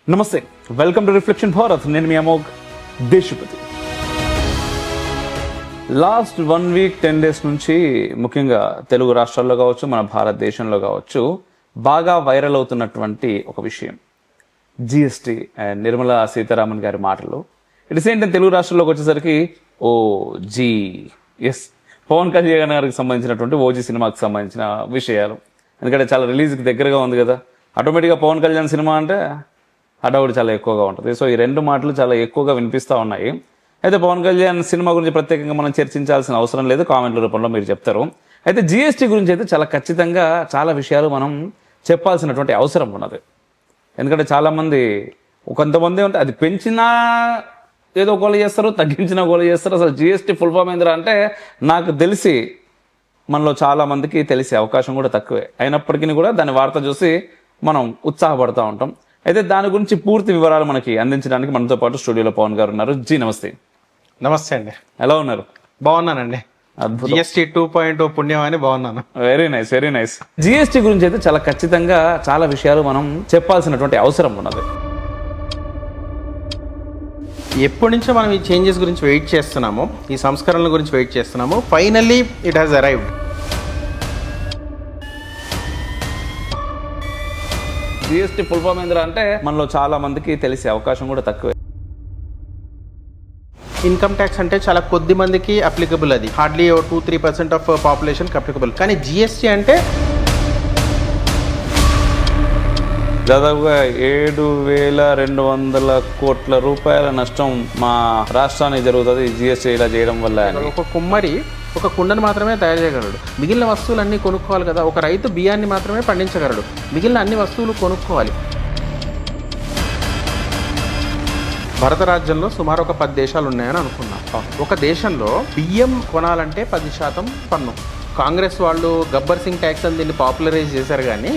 నమస్తే, welcome to Reflection Bharat. నేను మీ Amogh Deshpati. Last 1 week 10 days నుంచి ముఖ్యంగా తెలుగు రాష్ట్రాల్లో కావచ్చు, మన భారతదేశంలో కావచ్చు, బాగా వైరల్ అవుతున్నటువంటి ఒక విషయం జిఎస్టీ అండ్ నిర్మలా సీతారామన్ గారి మాటలు. ఇట్ సేమ్ టైం తెలుగు రాష్ట్రాల్లోకి వచ్చేసరికి ఎస్ పవన్ కళ్యాణ్ గారికి సంబంధించినటువంటి ఓజీ సినిమాకి సంబంధించిన విషయాలు. ఎందుకంటే చాలా రిలీజ్కి దగ్గరగా ఉంది కదా, ఆటోమేటిక్గా పవన్ కళ్యాణ్ సినిమా అంటే హడావుడి చాలా ఎక్కువగా ఉంటుంది. సో ఈ రెండు మాటలు చాలా ఎక్కువగా వినిపిస్తూ ఉన్నాయి. అయితే పవన్ కళ్యాణ్ సినిమా గురించి ప్రత్యేకంగా మనం చర్చించాల్సిన అవసరం లేదు, కామెంట్ల రూపంలో మీరు చెప్తారు. అయితే జిఎస్టీ గురించి అయితే చాలా ఖచ్చితంగా చాలా విషయాలు మనం చెప్పాల్సినటువంటి అవసరం ఉన్నది. ఎందుకంటే చాలామంది కొంతమంది ఉంటే అది పెంచినా ఏదో గోల చేస్తారు, తగ్గించినా గోల చేస్తారు. అసలు జిఎస్టీ ఫుల్ ఫామ్ ఏందిరా అంటే నాకు తెలిసి మనలో చాలా మందికి తెలిసే అవకాశం కూడా తక్కువే. అయినప్పటికీ కూడా దాని వార్త చూసి మనం ఉత్సాహపడుతూ ఉంటాం. అయితే దాని గురించి పూర్తి వివరాలు మనకి అందించడానికి మనతో పాటు స్టూడియోలో పవన్ గారు ఉన్నారు. నమస్తే. నమస్తే అండి. ఎలా ఉన్నారు? బాగున్నానండి. జిఎస్టీ 2.0 పుణ్యం అని బాగున్నాను. Very nice, very nice. GST గురించి అయితే చాలా ఖచ్చితంగా చాలా విషయాలు మనం చెప్పాల్సినటువంటి అవసరం ఉన్నది. ఎప్పటి నుంచో మనం ఈ చేంజెస్ గురించి వెయిట్ చేస్తున్నాము, ఈ సంస్కరణల గురించి వెయిట్ చేస్తున్నాము. Finally it has arrived. GST full form ఏందిరా అంటే మనలో చాలా మందికి తెలిసే అవకాశం కూడా తక్కువే. ఇన్కమ్ ట్యాక్స్ అంటే చాలా కొద్ది మందికి అప్లికబుల్, అది హార్డ్లీ 2-3% ఆఫ్ పాపులేషన్కి అప్లికబుల్. కానీ జిఎస్టీ అంటే దాదాపుగా 7,200 కోట్ల రూపాయల నష్టం మా రాష్ట్రానికి జరుగుతుంది జిఎస్టీ ఇలా చేయడం వల్ల. ఒక కుమ్మరి ఒక కుండను మాత్రమే తయారు చేయగలడు, మిగిలిన వస్తువులన్నీ కొనుక్కోవాలి కదా. ఒక రైతు బియ్యాన్ని మాత్రమే పండించగలడు, మిగిలిన అన్ని వస్తువులు కొనుక్కోవాలి. భారత రాజ్యంలో సుమారు ఒక 10 దేశాలు ఉన్నాయని అనుకున్నాం. ఒక దేశంలో బియ్యం కొనాలంటే 10% పన్ను. కాంగ్రెస్ వాళ్ళు గబ్బర్ సింగ్ ట్యాక్స్ అని దీన్ని పాపులరైజ్ చేశారు. కానీ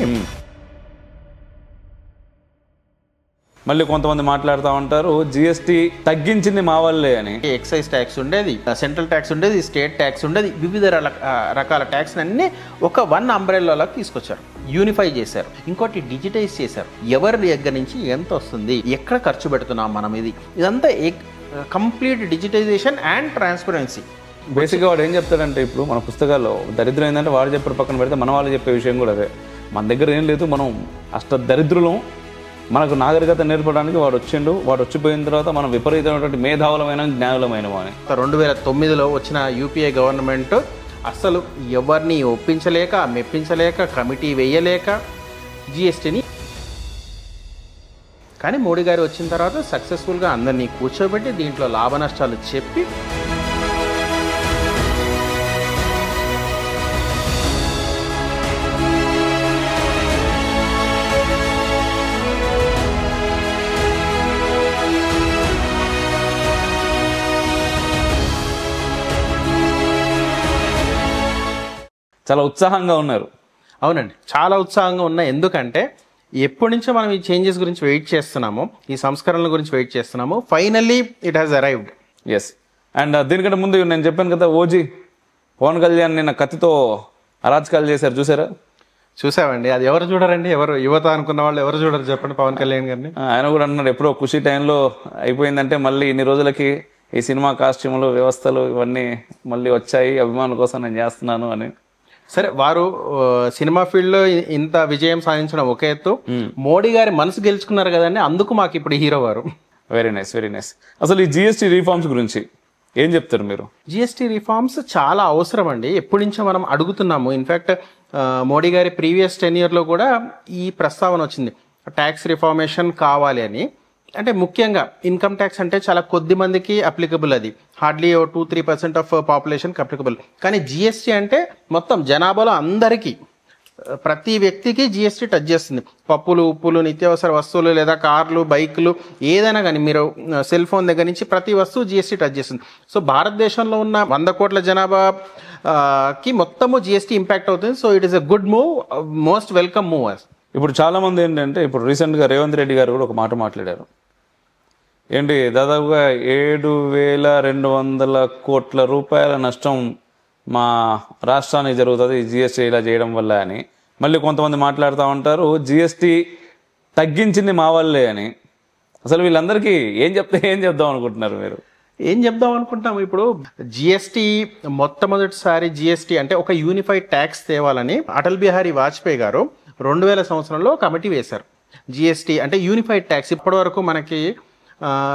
మళ్ళీ కొంతమంది మాట్లాడుతూ ఉంటారు జిఎస్టీ తగ్గించింది మా వాళ్ళే అని. ఎక్సైజ్ ట్యాక్స్ ఉండేది, సెంట్రల్ ట్యాక్స్ ఉండేది, స్టేట్ ట్యాక్స్ ఉండేది, వివిధ రకాల ట్యాక్స్ అన్ని ఒక 1 అంబ్రెల్లాలోకి తీసుకొచ్చారు, యూనిఫై చేశారు. ఇంకోటి డిజిటైజ్ చేశారు. ఎవరి దగ్గర నుంచి ఎంత వస్తుంది, ఎక్కడ ఖర్చు పెడుతున్నాం మనం, ఇదంతా కంప్లీట్ డిజిటైజేషన్ అండ్ ట్రాన్స్పరెన్సీ. బేసిక్గా వాడు ఏం చెప్తాడంటే, ఇప్పుడు మన పుస్తకాల్లో దరిద్రం ఏంటంటే వాడు చెప్పే పక్కన పెడితే మన వాళ్ళు చెప్పే విషయం కూడా అదే. మన దగ్గర ఏం లేదు, మనం అష్ట దరిద్రులం, మనకు నాగరికత నేర్పడానికి వాడు వచ్చిండు, వాడు వచ్చిపోయిన తర్వాత మనం విపరీతమైనటువంటి మేధావులమైన జ్ఞానులమైన అని. 2009లో వచ్చిన యూపీఏ గవర్నమెంట్ అసలు ఎవరిని ఒప్పించలేక, మెప్పించలేక, కమిటీ వేయలేక జిఎస్టీని, కానీ మోడీ గారు వచ్చిన తర్వాత సక్సెస్ఫుల్గా అందరినీ కూర్చోబెట్టి దీంట్లో లాభ నష్టాలు చెప్పి చాలా ఉత్సాహంగా ఉన్నారు. అవునండి, చాలా ఉత్సాహంగా ఉన్నాయి. ఎందుకంటే ఎప్పటి నుంచో మనం ఈ చేంజెస్ గురించి వెయిట్ చేస్తున్నాము, ఈ సంస్కరణల గురించి వెయిట్ చేస్తున్నాము. Finally it has arrived. Yes. And దీనికంటే ముందు నేను చెప్పాను కదా, ఓజీ పవన్ కళ్యాణ్ నిన్న కత్తితో అరాచకాలు చేశారు, చూసారా? చూసామండి. అది ఎవరు చూడరండి, ఎవరు యువత అనుకున్న వాళ్ళు ఎవరు చూడరు చెప్పండి పవన్ కళ్యాణ్ గారిని. ఆయన కూడా అన్నాడు, ఎప్పుడో ఖుషి టైంలో అయిపోయిందంటే మళ్ళీ ఇన్ని రోజులకి ఈ సినిమా కాస్ట్యూములు, వ్యవస్థలు ఇవన్నీ మళ్ళీ వచ్చాయి, అభిమానుల కోసం నేను చేస్తున్నాను అని. సరే, వారు సినిమా ఫీల్డ్ లో ఇంత విజయం సాధించడం ఒక ఎత్తు, మోడీ గారి మనసు గెలుచుకున్నారు కదండి, అందుకు మాకు ఇప్పుడు హీరో వారు. Very nice, very nice. అసలు ఈ జిఎస్టీ రిఫార్మ్స్ గురించి ఏం చెప్తారు మీరు? జిఎస్టీ రిఫార్మ్స్ చాలా అవసరం అండి, ఎప్పటి నుంచో మనం అడుగుతున్నాము. ఇన్ఫ్యాక్ట్ మోడీ గారి ప్రీవియస్ 10 years లో కూడా ఈ ప్రస్తావన వచ్చింది, ట్యాక్స్ రిఫార్మేషన్ కావాలి అని. అంటే ముఖ్యంగా ఇన్కమ్ ట్యాక్స్ అంటే చాలా కొద్ది మందికి అప్లికబుల్, అది హార్డ్లీ 2-3% ఆఫ్ పాపులేషన్కి అప్లికబుల్. కానీ జిఎస్టీ అంటే మొత్తం జనాభాలో అందరికీ, ప్రతి వ్యక్తికి జిఎస్టీ టచ్ చేస్తుంది. పప్పులు, ఉప్పులు, నిత్యావసర వస్తువులు, లేదా కార్లు, బైకులు, ఏదైనా కానీ మీరు సెల్ ఫోన్ దగ్గర నుంచి ప్రతి వస్తువు జిఎస్టీ టచ్ చేస్తుంది. సో భారతదేశంలో ఉన్న 100 కోట్ల జనాభాకి మొత్తము జిఎస్టీ ఇంపాక్ట్ అవుతుంది. So it is a good move, most welcome move. ఇప్పుడు చాలా మంది ఏంటంటే, ఇప్పుడు రీసెంట్గా రేవంత్ రెడ్డి గారు కూడా ఒక మాట మాట్లాడారు. ఏంటి, దాదాపుగా 7,200 కోట్ల రూపాయల నష్టం మా రాష్ట్రానికి జరుగుతుంది జిఎస్టీ ఇలా చేయడం వల్ల అని. మళ్ళీ కొంతమంది మాట్లాడుతూ ఉంటారు జిఎస్టీ తగ్గించింది మా వాళ్ళే అని. అసలు వీళ్ళందరికీ ఏం చెప్దాం అనుకుంటున్నారు మీరు? ఏం చెప్దాం అనుకుంటాం, ఇప్పుడు జిఎస్టీ మొట్టమొదటిసారి జిఎస్టీ అంటే ఒక యూనిఫైడ్ ట్యాక్స్ తేవాలని అటల్ బిహారీ వాజ్పేయి గారు 2000 సంవత్సరంలో కమిటీ వేశారు. జిఎస్టీ అంటే యూనిఫైడ్ ట్యాక్స్. ఇప్పటి వరకు మనకి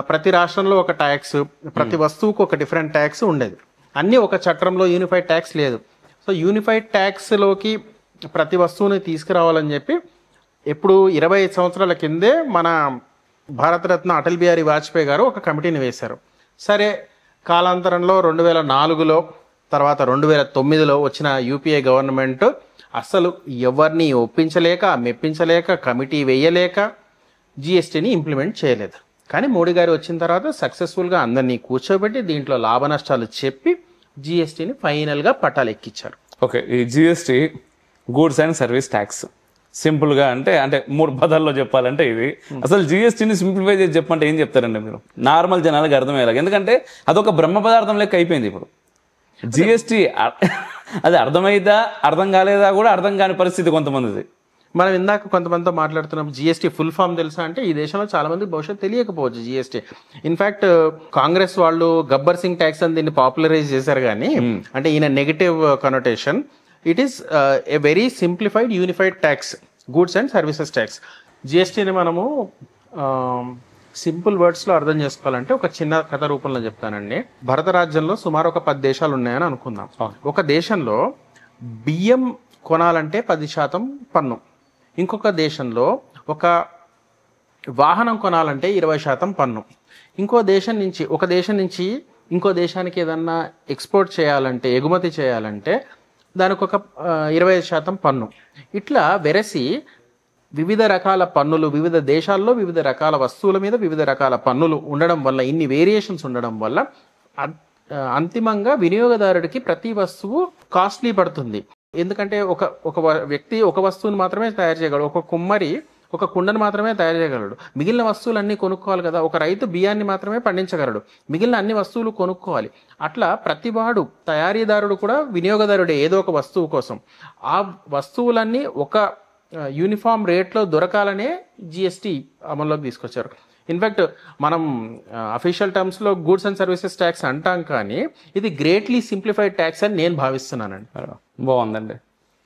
ప్రతి రాష్ట్రంలో ఒక ట్యాక్స్, ప్రతి వస్తువుకు ఒక డిఫరెంట్ ట్యాక్స్ ఉండేది. అన్నీ ఒక చట్టంలో యూనిఫైడ్ ట్యాక్స్ లేదు. సో యూనిఫైడ్ ట్యాక్స్లోకి ప్రతి వస్తువుని తీసుకురావాలని చెప్పి ఎప్పుడు 25 సంవత్సరాల కిందే మన భారతరత్న అటల్ బిహారీ వాజ్పేయి గారు ఒక కమిటీని వేశారు. సరే, కాలాంతరంలో 2004లో తర్వాత 2009లో వచ్చిన యూపీఏ గవర్నమెంట్ అస్సలు ఎవరిని ఒప్పించలేక మెప్పించలేక కమిటీ వేయలేక జిఎస్టీని ఇంప్లిమెంట్ చేయలేదు. కానీ మోడీ గారు వచ్చిన తర్వాత సక్సెస్ఫుల్గా అందరినీ కూర్చోబెట్టి దీంట్లో లాభ నష్టాలు చెప్పి జిఎస్టీని ఫైనల్గా పట్టాలు ఎక్కించారు. ఓకే, ఈ GST goods and service tax సింపుల్గా అంటే 3 పదాల్లో చెప్పాలంటే ఇది. అసలు జిఎస్టీని సింప్లిఫై చేసి చెప్పంటే ఏం చెప్తారండి మీరు నార్మల్ జనాలకు అర్థమయ్యేలాగా? ఎందుకంటే అదొక బ్రహ్మ పదార్థం లెక్క అయిపోయింది ఇప్పుడు జిఎస్టీ. అది అర్థమైందా అర్థం కాలేదా కూడా అర్థం కాని పరిస్థితి కొంతమందిది. మనం ఇందాక కొంతమందితో మాట్లాడుతున్నాం, జిఎస్టీ ఫుల్ ఫామ్ తెలుసా అంటే ఈ దేశంలో చాలా మంది బహుశా తెలియకపోవచ్చు జిఎస్టీ. ఇన్ఫాక్ట్ కాంగ్రెస్ వాళ్ళు గబ్బర్ సింగ్ ట్యాక్స్ అని దీన్ని పాపులరైజ్ చేశారు. కానీ అంటే ఈయన negative connotation, it is a very simplified unified tax, goods and services tax. జిఎస్టీని మనము సింపుల్ వర్డ్స్లో అర్థం చేసుకోవాలంటే ఒక చిన్న కథ రూపంలో చెప్తానండి. భారత రాజ్యంలో సుమారు ఒక 10 దేశాలు ఉన్నాయని అనుకుందాం. ఒక దేశంలో బియ్యం కొనాలంటే 10% పన్ను, ఇంకొక దేశంలో ఒక వాహనం కొనాలంటే 20% పన్ను, ఒక దేశం నుంచి ఇంకో దేశానికి ఏదన్నా ఎక్స్పోర్ట్ చేయాలంటే, ఎగుమతి చేయాలంటే దానికి ఒక 25% పన్ను. ఇట్లా వెరసి వివిధ రకాల పన్నులు, వివిధ దేశాల్లో వివిధ రకాల వస్తువుల మీద వివిధ రకాల పన్నులు ఉండడం వల్ల, ఇన్ని వేరియేషన్స్ ఉండడం వల్ల అంతిమంగా వినియోగదారుడికి ప్రతి వస్తువు కాస్ట్లీ పడుతుంది. ఎందుకంటే ఒక వ్యక్తి ఒక వస్తువుని మాత్రమే తయారు చేయగలడు, ఒక కుమ్మరి ఒక కుండను మాత్రమే తయారు చేయగలడు, మిగిలిన వస్తువులన్నీ కొనుక్కోవాలి కదా. ఒక రైతు బియ్యాన్ని మాత్రమే పండించగలడు, మిగిలిన అన్ని వస్తువులు కొనుక్కోవాలి. అట్లా ప్రతివాడు, తయారీదారుడు కూడా వినియోగదారుడే ఏదో ఒక వస్తువు కోసం. ఆ వస్తువులన్నీ ఒక యూనిఫామ్ రేట్లో దొరకాలనే జిఎస్టీ అమల్లోకి తీసుకొచ్చారు. ఇన్ఫ్యాక్ట్ మనం అఫీషియల్ టర్మ్స్లో గూడ్స్ అండ్ సర్వీసెస్ ట్యాక్స్ అంటాం, కానీ ఇది గ్రేట్లీ సింప్లిఫైడ్ ట్యాక్స్ అని నేను భావిస్తున్నానండి. బాగుందండి.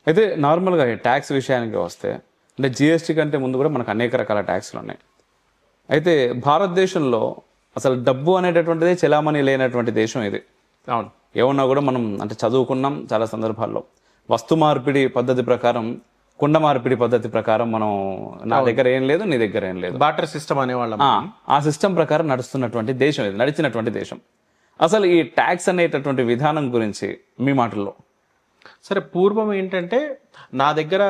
అయితే నార్మల్గా ఈ ట్యాక్స్ విషయానికి వస్తే, అంటే జిఎస్టీ కంటే ముందు కూడా మనకు అనేక రకాల ట్యాక్స్లు ఉన్నాయి. అయితే భారతదేశంలో అసలు డబ్బు అనేటటువంటిది చెలామణి లేనటువంటి దేశం ఇది. అవును, ఏమన్నా కూడా మనం అంటే చదువుకున్నాం చాలా సందర్భాల్లో. వస్తు మార్పిడి పద్ధతి ప్రకారం, కుండ మార్పిడి పద్ధతి ప్రకారం మనం, నా దగ్గర ఏం లేదు నీ దగ్గర ఏం లేదు, బార్టర్ సిస్టమ్ అనేవాళ్ళం. ఆ సిస్టమ్ ప్రకారం నడుస్తున్నటువంటి దేశం ఇది, నడిచినటువంటి దేశం. అసలు ఈ ట్యాక్స్ అనేటటువంటి విధానం గురించి మీ మాటల్లో? సరే, పూర్వం ఏంటంటే నా దగ్గర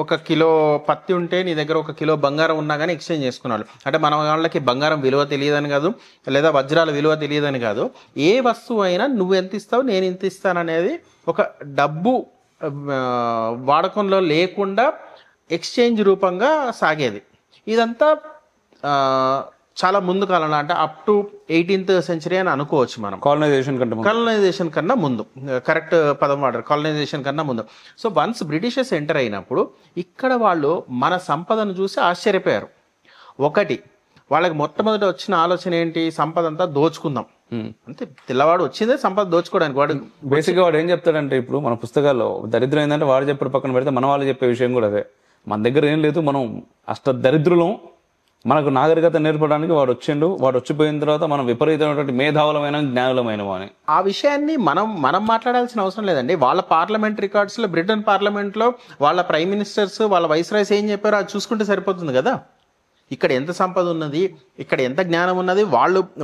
1 కిలో పత్తి ఉంటే నీ దగ్గర 1 కిలో బంగారం ఉన్నా కానీ ఎక్స్చేంజ్ చేసుకున్నాడు. అంటే మన వాళ్ళకి బంగారం విలువ తెలియదని కాదు, లేదా వజ్రాల విలువ తెలియదని కాదు. ఏ వస్తువు అయినా నువ్వు ఎంత ఇస్తావు నేను ఎంత ఇస్తాను అనేది ఒక డబ్బు వాడకంలో లేకుండా ఎక్స్చేంజ్ రూపంగా సాగేది. ఇదంతా చాలా ముందు కాలంలో, అంటే అప్ టు 18th century అని అనుకోవచ్చు మనం. కాలనైజేషన్ కన్నా ముందు, కరెక్ట్ పదం వాడారు, కాలనైజేషన్ కన్నా ముందు. సో వన్స్ బ్రిటిషర్స్ ఎంటర్ అయినప్పుడు ఇక్కడ వాళ్ళు మన సంపదను చూసి ఆశ్చర్యపోయారు. ఒకటి, వాళ్ళకి మొట్టమొదటి వచ్చిన ఆలోచన ఏంటి? సంపద అంతా దోచుకుందాం. అంతే, తెల్లవాడు వచ్చిందే సంపద దోచుకోవడానికి. వాడు బేసిక్గా వాడు ఏం చెప్తాడంటే, ఇప్పుడు మన పుస్తకాల్లో దరిద్రం ఏంటంటే వాడు చెప్పే పక్కన పెడితే మన వాళ్ళు చెప్పే విషయం కూడా అదే. మన దగ్గర ఏం లేదు, మనం అష్ట దరిద్రులం, మనకు నాగరికత నేర్పడానికి వాడు వచ్చిండు, వాడు వచ్చిపోయిన తర్వాత మనం విపరీతమైనటువంటి మేధావులమైన జ్ఞానులమైన అని. ఆ విషయాన్ని మనం మాట్లాడాల్సిన అవసరం లేదండి. వాళ్ళ పార్లమెంట్ రికార్డ్స్లో, బ్రిటన్ పార్లమెంట్లో వాళ్ళ ప్రైమ్ మినిస్టర్స్, వాళ్ళ వైస్రాయ్స్ ఏం చెప్పారో అది చూసుకుంటే సరిపోతుంది కదా. ఇక్కడ ఎంత సంపద ఉన్నది, ఇక్కడ ఎంత జ్ఞానం ఉన్నది,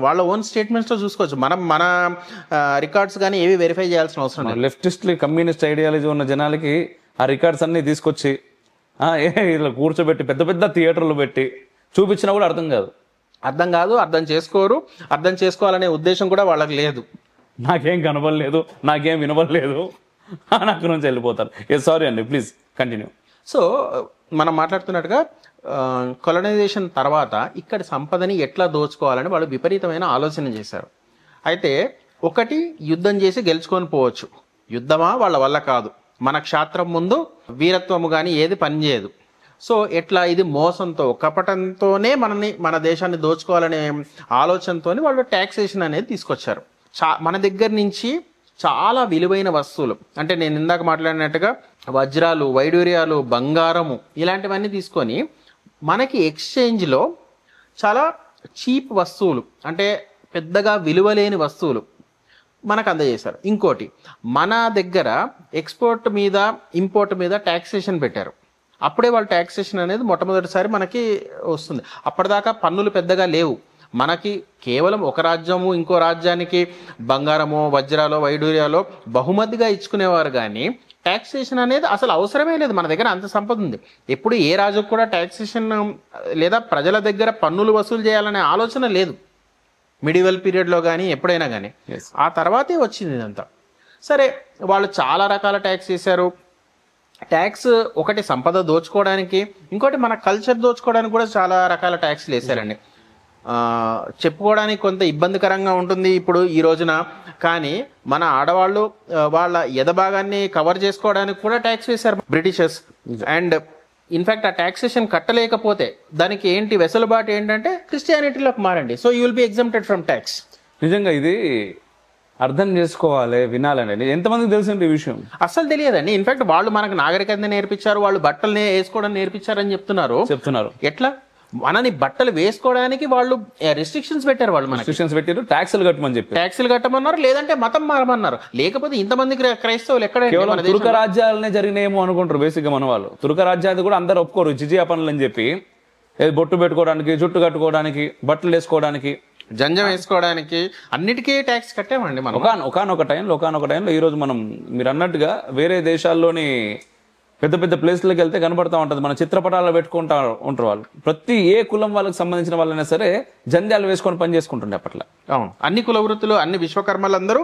వాళ్ళ ఓన్ స్టేట్మెంట్స్లో చూసుకోవచ్చు. మన రికార్డ్స్ కానీ ఏవి వెరిఫై చేయాల్సిన అవసరం లేదు. లెఫ్టిస్ట్ కమ్యూనిస్ట్ ఐడియాలజీ ఉన్న జనాలకి ఆ రికార్డ్స్ అన్ని తీసుకొచ్చి ఇలా కూర్చోబెట్టి పెద్ద పెద్ద థియేటర్లు పెట్టి చూపించినా కూడా అర్థం కాదు, అర్థం చేసుకోరు. అర్థం చేసుకోవాలనే ఉద్దేశం కూడా వాళ్ళకి లేదు. నాకేం కనబడలేదు, నాకేం వినబడలేదు, నాకు నుంచి వెళ్ళిపోతారు. సారీ అండి, ప్లీజ్ కంటిన్యూ. సో మనం మాట్లాడుతున్నట్టుగా కొలనైజేషన్ తర్వాత ఇక్కడ సంపదని ఎట్లా దోచుకోవాలని వాళ్ళు విపరీతమైన ఆలోచన చేశారు. అయితే ఒకటి, యుద్ధం చేసి గెలుచుకొని పోవచ్చు. యుద్ధమా వాళ్ళ వల్ల కాదు. మన క్షాత్రం ముందు వీరత్వము కానీ ఏది పనిచేయదు. సో ఎట్లా ఇది మోసంతో కపటంతోనే మన దేశాన్ని దోచుకోవాలనే ఆలోచనతో వాళ్ళు ట్యాక్సేషన్ అనేది తీసుకొచ్చారు. మన దగ్గర నుంచి చాలా విలువైన వస్తువులు, అంటే నేను ఇందాక మాట్లాడినట్టుగా వజ్రాలు, వైడూర్యాలు, బంగారము ఇలాంటివన్నీ తీసుకొని మనకి ఎక్స్చేంజ్లో చాలా చీప్ వస్తువులు, అంటే పెద్దగా విలువలేని వస్తువులు మనకు అందజేశారు. ఇంకోటి, మన దగ్గర ఎక్స్పోర్ట్ మీద ఇంపోర్ట్ మీద ట్యాక్సేషన్ పెట్టారు. అప్పుడే వాళ్ళు ట్యాక్సేషన్ అనేది మొట్టమొదటిసారి మనకి వస్తుంది. అప్పటిదాకా పన్నులు పెద్దగా లేవు. మనకి కేవలం ఒక రాజ్యము ఇంకో రాజ్యానికి బంగారమో వజ్రాలో వైడూర్యాలో బహుమతిగా ఇచ్చుకునేవారు, కానీ ట్యాక్సేషన్ అనేది అసలు అవసరమే లేదు. మన దగ్గర అంత సంపద ఉంది. ఎప్పుడు ఏ రాజుకు కూడా ట్యాక్సేషన్ లేదా ప్రజల దగ్గర పన్నులు వసూలు చేయాలనే ఆలోచన లేదు మిడివల్ పీరియడ్లో కానీ ఎప్పుడైనా కానీ. ఆ తర్వాతే వచ్చింది ఇదంతా. సరే, వాళ్ళు చాలా రకాల ట్యాక్స్ వేశారు. ట్యాక్స్ ఒకటి సంపద దోచుకోవడానికి, ఇంకోటి మన కల్చర్ దోచుకోవడానికి కూడా చాలా రకాల ట్యాక్స్లు వేశారండి. చెప్పుకోవడానికి కొంత ఇబ్బందికరంగా ఉంటుంది ఇప్పుడు ఈ రోజున, కానీ మన ఆడవాళ్ళు వాళ్ళ ఎదభాగాన్ని కవర్ చేసుకోవడానికి కూడా ట్యాక్స్ వేశారు బ్రిటిషర్స్. అండ్ ఇన్ఫ్యాక్ట్ ఆ ట్యాక్సేషన్ కట్టలేకపోతే దానికి ఏంటి వెసులుబాటు ఏంటంటే క్రిస్టియానిటీలోకి మారండి, so you will be exempted from tax. నిజంగా ఇది అర్థం చేసుకోవాలి, వినాలండి. ఎంతమందికి తెలిసింది ఈ విషయం? అస్సలు తెలియదండి. ఇన్ఫాక్ట్ వాళ్ళు మనకు నాగరికత నేర్పించారు, వాళ్ళు బట్టలు వేసుకోవడం నేర్పించారని చెప్తున్నారు. ఎట్లా మనని బట్టలు వేసుకోవడానికి వాళ్ళు రెస్ట్రిక్షన్స్ పెట్టారు. వాళ్ళు మనకి రెస్ట్రిక్షన్స్ పెట్టారు, ట్యాక్సులు కట్టమని చెప్పి ట్యాక్సులు కట్టమన్నారు, లేదంటే మతం మారమన్నారు. లేకపోతే ఇంతమంది క్రైస్తవులు ఎక్కడ? తుర్క రాజ్యాలనే జరిగినాయేమో అనుకుంటారు బేసిక్ గా మన వాళ్ళు. తుర్క రాజ్యాలు కూడా అందరు ఒప్పుకోరు జిజియా పనులు అని చెప్పి, బొట్టు పెట్టుకోవడానికి, జుట్టు కట్టుకోవడానికి, బట్టలు వేసుకోవడానికి, జంజం వేసుకోవడానికి అన్నిటికీ ట్యాక్స్ కట్టామండి మనం. ఒకనొక టైంలో ఈ రోజు మనం మీరు అన్నట్టుగా వేరే దేశాల్లోని పెద్ద పెద్ద ప్లేస్లకు వెళ్తే కనబడతా ఉంటుంది. మన చిత్రపటాలు పెట్టుకుంటా ఉంటారు వాళ్ళు. ప్రతి ఏ కులం వాళ్ళకి సంబంధించిన వాళ్ళైనా సరే జంధ్యాలు వేసుకొని పని చేసుకుంటుండే అప్పట్లో. అవును, అన్ని కుల వృత్తులు, అన్ని విశ్వకర్మలు అందరూ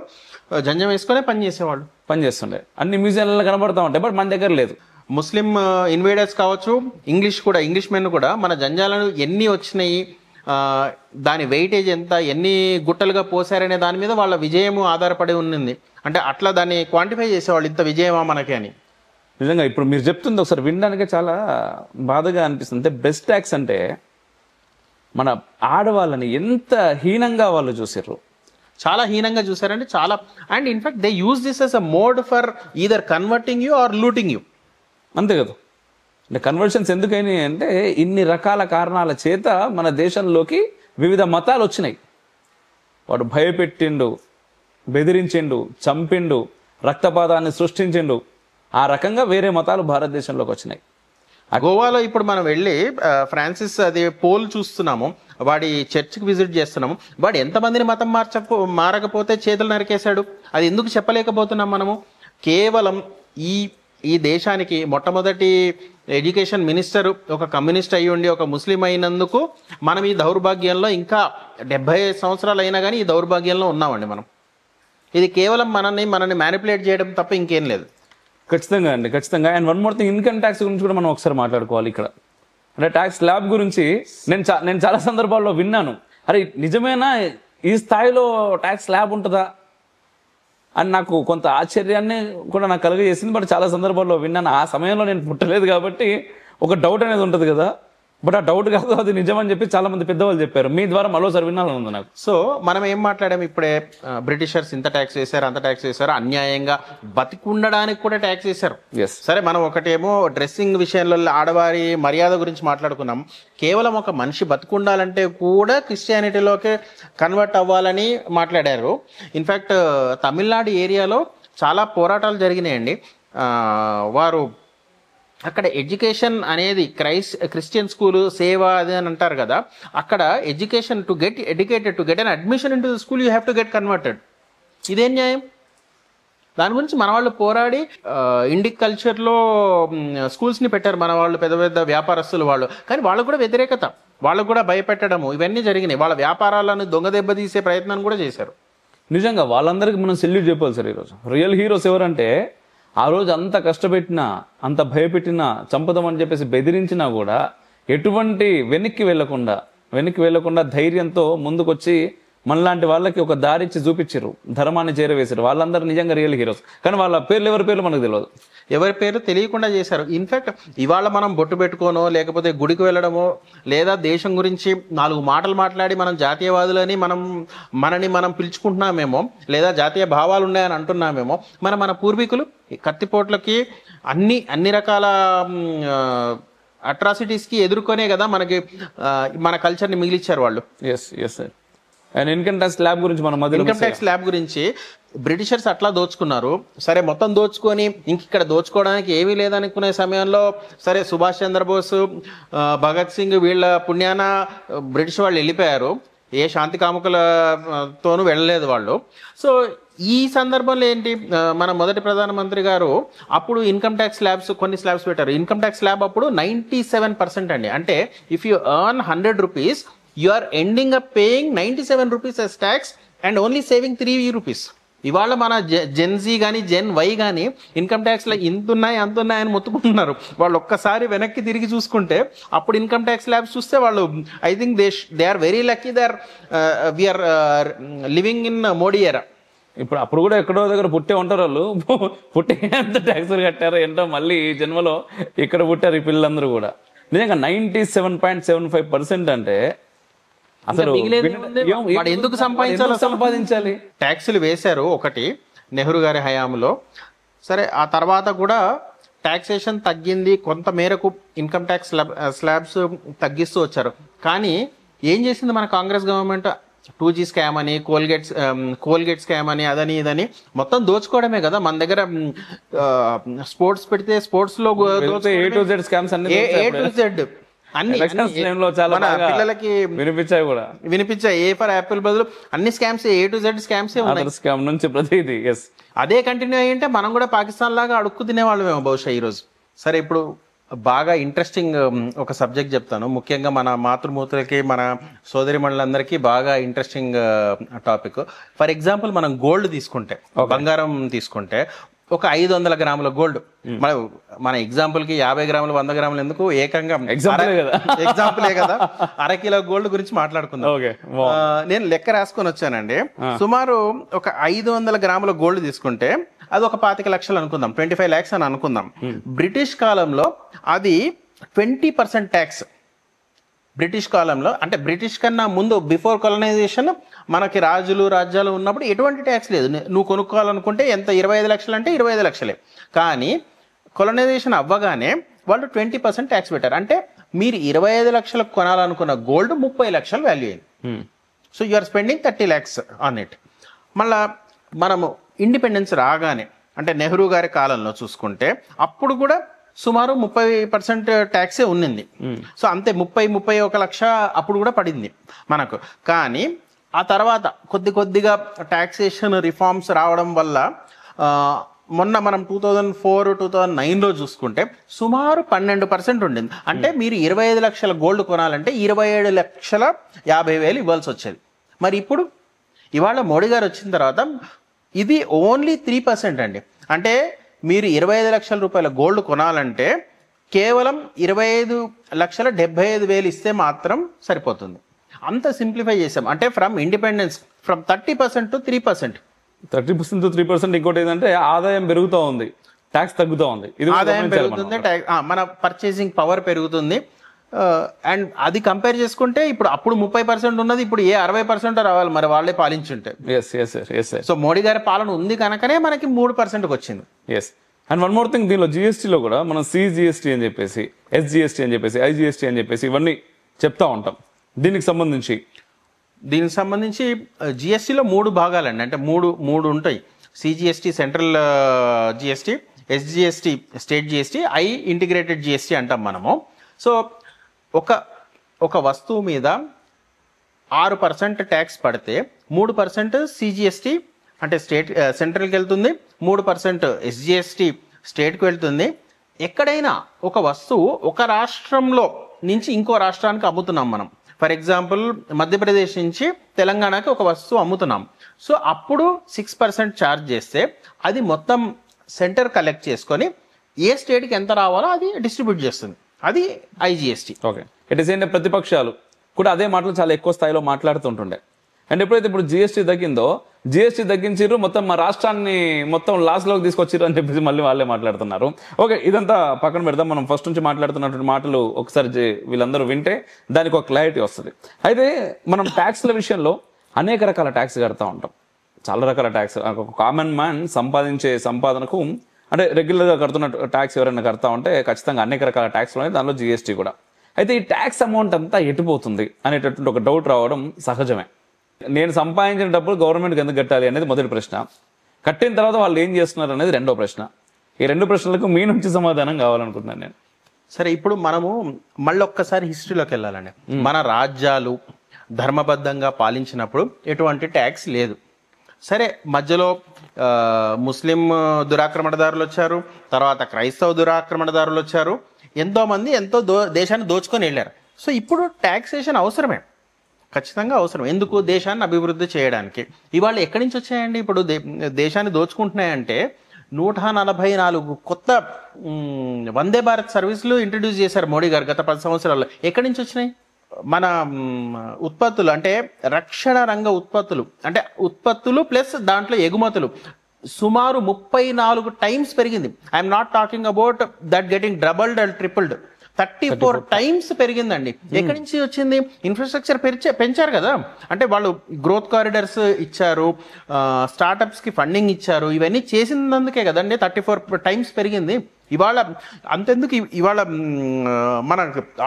జంజం వేసుకొని పని చేస్తుండే. అన్ని మ్యూజియంలలో కనబడతా ఉంటాయి, బట్ మన దగ్గర లేదు. ముస్లిం ఇన్వేడర్స్ కావచ్చు, ఇంగ్లీష్ మెన్ కూడా మన జంజాలను ఎన్ని వచ్చినాయి, దాని వెయిటేజ్ ఎంత, ఎన్ని గుట్టలుగా పోసారనే దాని మీద వాళ్ళ విజయము ఆధారపడి ఉన్నింది. అంటే అట్లా దాన్ని క్వాంటిఫై చేసేవాళ్ళు, ఇంత విజయమా మనకి అని. నిజంగా ఇప్పుడు మీరు చెప్తుంది ఒకసారి వినడానికే చాలా బాధగా అనిపిస్తుంది. అంటే బెస్ట్ ట్యాక్స్ అంటే మన ఆడవాళ్ళని ఎంత హీనంగా వాళ్ళు చూసారు, చాలా హీనంగా చూసారంటే చాలా. And in fact they use this as a mode for either converting you or looting you. అంతే కదా. అంటే కన్వర్షన్స్ ఎందుకైనాయి అంటే ఇన్ని రకాల కారణాల చేత మన దేశంలోకి వివిధ మతాలు వచ్చినాయి. వాడు భయపెట్టిండు, బెదిరించిండు, చంపిండు, రక్తపాతాన్ని సృష్టించిండు. ఆ రకంగా వేరే మతాలు భారతదేశంలోకి వచ్చినాయి. గోవాలో ఇప్పుడు మనం వెళ్ళి ఫ్రాన్సిస్ అది పోల్ చూస్తున్నాము, వాడి చర్చ్కి విజిట్ చేస్తున్నాము. వాడు ఎంతమందిని మతం మారకపోతే చేతులు నరికేశాడు. అది ఎందుకు చెప్పలేకపోతున్నాం మనము? కేవలం ఈ దేశానికి మొట్టమొదటి ఎడ్యుకేషన్ మినిస్టర్ ఒక కమ్యూనిస్ట్ అయ్యి ఉండి ఒక ముస్లిం అయినందుకు మనం ఈ దౌర్భాగ్యంలో ఇంకా 70 సంవత్సరాలు అయినా కానీ ఈ దౌర్భాగ్యంలో ఉన్నామండి మనం. ఇది కేవలం మనల్ని మ్యానిపులేట్ చేయడం తప్ప ఇంకేం లేదు. ఖచ్చితంగా అండి, ఖచ్చితంగా. And one more thing, income tax గురించి కూడా మనం ఒకసారి మాట్లాడుకోవాలి ఇక్కడ. అంటే ట్యాక్స్ స్లాబ్ గురించి నేను చాలా సందర్భాల్లో విన్నాను. అరే నిజమేనా, ఈ స్థాయిలో ట్యాక్స్ స్లాబ్ ఉంటుందా అని నాకు కొంత ఆశ్చర్యాన్ని కూడా నాకు కలుగజేసింది. బట్ చాలా సందర్భాల్లో విన్నాను. ఆ సమయంలో నేను పుట్టలేదు కాబట్టి ఒక డౌట్ అనేది ఉంటుంది కదా. బట్ ఆ డౌట్ కాదు, అది నిజమని చెప్పి చాలా మంది పెద్దవాళ్ళు చెప్పారు. మీ ద్వారా మరోసారి వినాలని ఉంది నాకు. సో మనం ఏం మాట్లాడాము ఇప్పుడే, బ్రిటిషర్స్ ఇంత ట్యాక్స్ వేశారు, అంత ట్యాక్స్ వేశారు, అన్యాయంగా బతికుండడానికి కూడా ట్యాక్స్ వేశారు. సరే, మనం ఒకటేమో డ్రెస్సింగ్ విషయంలో ఆడవారి మర్యాద గురించి మాట్లాడుకున్నాం. కేవలం ఒక మనిషి బతుకుండాలంటే కూడా క్రిస్టియానిటీలోకి కన్వర్ట్ అవ్వాలని మాట్లాడారు. ఇన్ఫ్యాక్ట్ తమిళనాడు ఏరియాలో చాలా పోరాటాలు జరిగినాయండి. వారు అక్కడ ఎడ్యుకేషన్ అనేది క్రిస్టియన్ స్కూల్ సేవ అది అని అంటారు కదా, అక్కడ education to get educated, to get an admission in to the school you have to get converted. ఇదేం న్యాయం? దాని గురించి మన వాళ్ళు పోరాడి ఇండిక్ కల్చర్లో స్కూల్స్ని పెట్టారు మన వాళ్ళు, పెద్ద పెద్ద వ్యాపారస్తులు వాళ్ళు. కానీ వాళ్ళకు కూడా వ్యతిరేకత, వాళ్ళకు కూడా భయపెట్టడము ఇవన్నీ జరిగినాయి. వాళ్ళ వ్యాపారాలను దొంగ దెబ్బ తీసే ప్రయత్నాన్ని కూడా చేశారు. నిజంగా వాళ్ళందరికీ మనం సెల్యూట్ చెప్పాలి సార్. ఈరోజు రియల్ హీరోస్ ఎవరంటే, ఆ రోజు అంత కష్టపెట్టినా, అంత భయపెట్టినా, చంపుదామని చెప్పేసి బెదిరించినా కూడా ఎటువంటి వెనక్కి వెళ్లకుండా ధైర్యంతో ముందుకొచ్చి మనలాంటి వాళ్ళకి ఒక దారిచ్చి చూపించారు, ధర్మాన్ని చేరవేశారు. వాళ్ళందరూ నిజంగా రియల్ హీరోస్. కానీ వాళ్ళ ఎవరి పేర్లు మనకు తెలియదు. ఎవరి పేరు తెలియకుండా చేశారు. ఇన్ఫాక్ట్ ఇవాళ మనం బొట్టు పెట్టుకోనో లేకపోతే గుడికి వెళ్ళడమో లేదా దేశం గురించి 4 మాటలు మాట్లాడి మనం జాతీయవాదులని మనని మనం పిలుచుకుంటున్నామేమో, లేదా జాతీయ భావాలు ఉన్నాయని అంటున్నామేమో, మన పూర్వీకులు కత్తిపోట్లకి అన్ని రకాల అట్రాసిటీస్కి ఎదుర్కొనే కదా మనకి మన కల్చర్ని మిగిలిచ్చారు వాళ్ళు. Yes sir. And income tax slab గురించి మనం ఇన్కమ్ ట్యాక్స్ స్లాబ్ గురించి బ్రిటిషర్స్ అట్లా దోచుకున్నారు. సరే మొత్తం దోచుకొని ఇక్కడ దోచుకోవడానికి ఏమీ లేదనుకునే సమయంలో సరే సుభాష్ చంద్రబోస్, భగత్ సింగ్ వీళ్ళ పుణ్యాన బ్రిటిష్ వాళ్ళు వెళ్ళిపోయారు. ఏ శాంతి కాముకలతోనూ వెళ్ళలేదు వాళ్ళు. సో ఈ సందర్భంలో ఏంటి, మన మొదటి ప్రధానమంత్రి గారు అప్పుడు ఇన్కమ్ ట్యాక్స్ స్లాబ్స్ కొన్ని స్లాబ్స్ పెట్టారు. ఇన్కమ్ ట్యాక్స్ స్లాబ్ అప్పుడు 97% అండి. అంటే if you earn 100 rupees you are ending up paying 97 rupees as tax and only saving 3 rupees. ఇవాళ మన జెన్జీ కానీ జెన్ వై కానీ ఇన్కమ్ ట్యాక్స్లో ఇంతున్నాయి అంతున్నాయని మొత్తుకుంటున్నారు. వాళ్ళు ఒక్కసారి వెనక్కి తిరిగి చూసుకుంటే అప్పుడు ఇన్కమ్ ట్యాక్స్ ల్యాబ్స్ చూస్తే వాళ్ళు I think they are very lucky we're living in Modi era. అప్పుడు కూడా ఎక్కడో దగ్గర పుట్టే ఉంటారు వాళ్ళు, పుట్టే ఎంత ట్యాక్సులు కట్టారో ఏంటో మళ్ళీ ఈ జన్మలో ఇక్కడ పుట్టారు ఈ పిల్లలందరూ కూడా. నిజంగా 97.75% అంటే అసలు ఎందుకు సంపాదించాలి? ట్యాక్సులు వేశారు ఒకటి నెహ్రూ గారి హయాంలో. సరే ఆ తర్వాత కూడా ట్యాక్సేషన్ తగ్గింది, కొంత మేరకు ఇన్కమ్ ట్యాక్స్ స్లాబ్స్ తగ్గిస్తూ వచ్చారు. కానీ ఏం చేసింది మన కాంగ్రెస్ గవర్నమెంట్? 2G స్కామ్ అని, కోల్గేట్ స్కామ్ అని, అదని ఇదని మొత్తం దోచుకోవడమే కదా. మన దగ్గర స్పోర్ట్స్ పెడితే స్పోర్ట్స్ లో A to Z స్కామ్స్ పిల్లలకి వినిపించాయి. ఏ ఫర్ యాపిల్ బదులు అన్ని scams, A to Z scams నుంచి ప్రతిదీ. అదే కంటిన్యూ అయ్యింటే మనం కూడా పాకిస్తాన్ లాగా అడుక్కు తినేవాళ్ళమేమో బహుశా ఈరోజు. సరే ఇప్పుడు బాగా ఇంట్రెస్టింగ్ ఒక సబ్జెక్ట్ చెప్తాను. ముఖ్యంగా మన మాతృమూర్తులకి మన సోదరి మండలందరికీ బాగా ఇంట్రెస్టింగ్ టాపిక్. ఫర్ ఎగ్జాంపుల్ మనం గోల్డ్ తీసుకుంటే, బంగారం తీసుకుంటే, ఒక 500 గ్రాముల గోల్డ్, మన ఎగ్జాంపుల్ కి 50 గ్రాములు 100 గ్రాములు ఎందుకు, ఏకంగా ఎగ్జాంపులే కదా, అరకిలో గోల్డ్ గురించి మాట్లాడుకుందాం. నేను లెక్క రాసుకొని వచ్చానండి. సుమారు ఒక 500 గ్రాముల గోల్డ్ తీసుకుంటే అది ఒక 25 లక్షలు అనుకుందాం, 25 lakhs అని అనుకుందాం. బ్రిటిష్ కాలంలో అది 20% ట్యాక్స్. బ్రిటిష్ కాలంలో అంటే బ్రిటిష్ కన్నా ముందు బిఫోర్ కొలనైజేషన్ మనకి రాజ్యాలు ఉన్నప్పుడు ఎటువంటి ట్యాక్స్ లేదు. నువ్వు కొనుక్కోవాలనుకుంటే ఎంత, 25 లక్షలు అంటే 25 లక్షలే. కానీ కొలనైజేషన్ అవ్వగానే వాళ్ళు 20% ట్యాక్స్ పెట్టారు. అంటే మీరు 25 లక్షలకు కొనాలనుకున్న గోల్డ్ 30 లక్షలు వాల్యూ అయింది. So you are spending 30 lakhs on it. మళ్ళా మనము ఇండిపెండెన్స్ రాగానే అంటే నెహ్రూ గారి కాలంలో చూసుకుంటే అప్పుడు కూడా సుమారు 30% ట్యాక్సే ఉన్నింది. సో అంతే 30-31 లక్ష అప్పుడు కూడా పడింది మనకు. కానీ ఆ తర్వాత కొద్దిగా ట్యాక్సేషన్ రిఫార్మ్స్ రావడం వల్ల మొన్న మనం 2004-2009లో చూసుకుంటే సుమారు 12% ఉండింది. అంటే మీరు 25 లక్షల గోల్డ్ కొనాలంటే 27,50,000 ఇవ్వాల్సి వచ్చేది. మరి ఇప్పుడు ఇవాళ మోడీ గారు వచ్చిన తర్వాత ఇది ఓన్లీ 3% అండి. అంటే మీరు 25 లక్షల రూపాయల గోల్డ్ కొనాలంటే కేవలం 25,75,000 ఇస్తే మాత్రం సరిపోతుంది. అంత సింప్లిఫై చేసాం. అంటే from independence from 30% to 3%. 30% to 3%. ఇంకోటి ఏంటంటే ఆదాయం పెరుగుతూ ఉంది, ట్యాక్స్ తగ్గుతూ ఉంది. ఆదాయం పెరుగుతుంది, మన పర్చేసింగ్ పవర్ పెరుగుతుంది. అండ్ అది కంపేర్ చేసుకుంటే అప్పుడు 30% ఉన్నది ఇప్పుడు 60% రావాలి మరి వాళ్ళే పాలించుంటే. సో మోడీ గారి పాలన ఉంది కనుకనే మనకి 3%కి వచ్చింది. అండ్ వన్ మోర్ థింగ్, దీనిలో జిఎస్టీలో కూడా మనం సిజిఎస్టీ అని చెప్పేసి, ఎస్జిఎస్టీ అని చెప్పేసి, ఐజిఎస్టీ అని చెప్పేసి ఇవన్నీ చెప్తా ఉంటాం. దీనికి సంబంధించి జిఎస్టీలో 3 భాగాలండి. అంటే మూడు ఉంటాయి. CGST central GST, SGST state GST, integrated GST అంటాం మనము. సో ఒక వస్తువు మీద 6% ట్యాక్స్ పడితే 3% సిజిఎస్టీ అంటే సెంట్రల్కి వెళ్తుంది, 3% ఎస్జిఎస్టీ స్టేట్కి వెళ్తుంది. ఎక్కడైనా ఒక వస్తువు ఒక రాష్ట్రంలో నుంచి ఇంకో రాష్ట్రానికి అమ్ముతున్నాం మనం. ఫర్ ఎగ్జాంపుల్ మధ్యప్రదేశ్ నుంచి తెలంగాణకి ఒక వస్తువు అమ్ముతున్నాం. సో అప్పుడు 6% ఛార్జ్ చేస్తే అది మొత్తం సెంటర్ కలెక్ట్ చేసుకొని ఏ స్టేట్కి ఎంత రావాలో అది డిస్ట్రిబ్యూట్ చేస్తుంది. అది ఐజిఎస్టీ. ఓకే. ఇట్ ఈస్ ఏంటంటే ప్రతిపక్షాలు కూడా అదే మాటలు చాలా ఎక్కువ స్థాయిలో మాట్లాడుతుంటుండే. అండ్ ఎప్పుడైతే ఇప్పుడు జిఎస్టీ తగ్గిందో జిఎస్టీ తగ్గించారు, మొత్తం మా రాష్ట్రాన్ని మొత్తం లాస్లోకి తీసుకొచ్చారు అని చెప్పేసి మళ్ళీ వాళ్ళే మాట్లాడుతున్నారు. ఓకే, ఇదంతా పక్కన పెడదాం. మనం ఫస్ట్ నుంచి మాట్లాడుతున్నటువంటి మాటలు ఒకసారి వీళ్ళందరూ వింటే దానికి ఒక క్లారిటీ వస్తుంది. అయితే మనం ట్యాక్స్ల విషయంలో అనేక రకాల ట్యాక్స్ కడతా ఉంటాం, చాలా రకాల ట్యాక్స్. ఒక కామన్ మ్యాన్ సంపాదించే సంపాదనకు అంటే రెగ్యులర్గా కడుతున్న ట్యాక్స్ ఎవరైనా కడతా ఉంటే ఖచ్చితంగా అనేక రకాల ట్యాక్స్లు ఉన్నాయి, దానిలో జిఎస్టీ కూడా. అయితే ఈ ట్యాక్స్ అమౌంట్ అంతా ఎటుపోతుంది అనేటటువంటి ఒక డౌట్ రావడం సహజమే. నేను సంపాదించిన డబ్బులు గవర్నమెంట్కి ఎందుకు కట్టాలి అనేది మొదటి ప్రశ్న. కట్టిన తర్వాత వాళ్ళు ఏం చేస్తున్నారు అనేది రెండో ప్రశ్న. ఈ రెండు ప్రశ్నలకు మీ నుంచి సమాధానం కావాలనుకుంటున్నాను నేను. సరే, ఇప్పుడు మనము మళ్ళీ ఒక్కసారి హిస్టరీలోకి వెళ్ళాలండి. మన రాజ్యాలు ధర్మబద్ధంగా పాలించినప్పుడు ఎటువంటి ట్యాక్స్ లేదు. సరే, మధ్యలో ముస్లిం దురాక్రమణదారులు వచ్చారు, తర్వాత క్రైస్తవ దురాక్రమణదారులు వచ్చారు, ఎంతోమంది దేశాన్ని దోచుకొని వెళ్ళారు. సో ఇప్పుడు ట్యాక్సేషన్ అవసరమే, ఖచ్చితంగా అవసరం. ఎందుకు? దేశాన్ని అభివృద్ధి చేయడానికి. ఇవాళ ఎక్కడి నుంచి వచ్చాయండి? ఇప్పుడు దేశాన్ని దోచుకుంటున్నాయంటే 144 కొత్త వందే భారత్ సర్వీసులు ఇంట్రడ్యూస్ చేశారు మోడీ గారు గత 10 సంవత్సరాల్లో. ఎక్కడి నుంచి వచ్చినాయి? మన ఉత్పత్తులు, అంటే రక్షణ రంగ ఉత్పత్తులు, అంటే ఉత్పత్తులు ప్లస్ దాంట్లో ఎగుమతులు సుమారు 34 టైమ్స్ పెరిగింది. I'm not talking about that getting doubled and tripled, 34 times పెరిగిందండి. ఎక్కడి నుంచి వచ్చింది? ఇన్ఫ్రాస్ట్రక్చర్ పెంచారు కదా. అంటే వాళ్ళు గ్రోత్ కారిడార్స్ ఇచ్చారు, స్టార్టప్స్ కి ఫండింగ్ ఇచ్చారు, ఇవన్నీ చేసినందుకే కదండి 34 టైమ్స్ పెరిగింది. ఇవాళ అంతెందుకు, ఇవాళ మన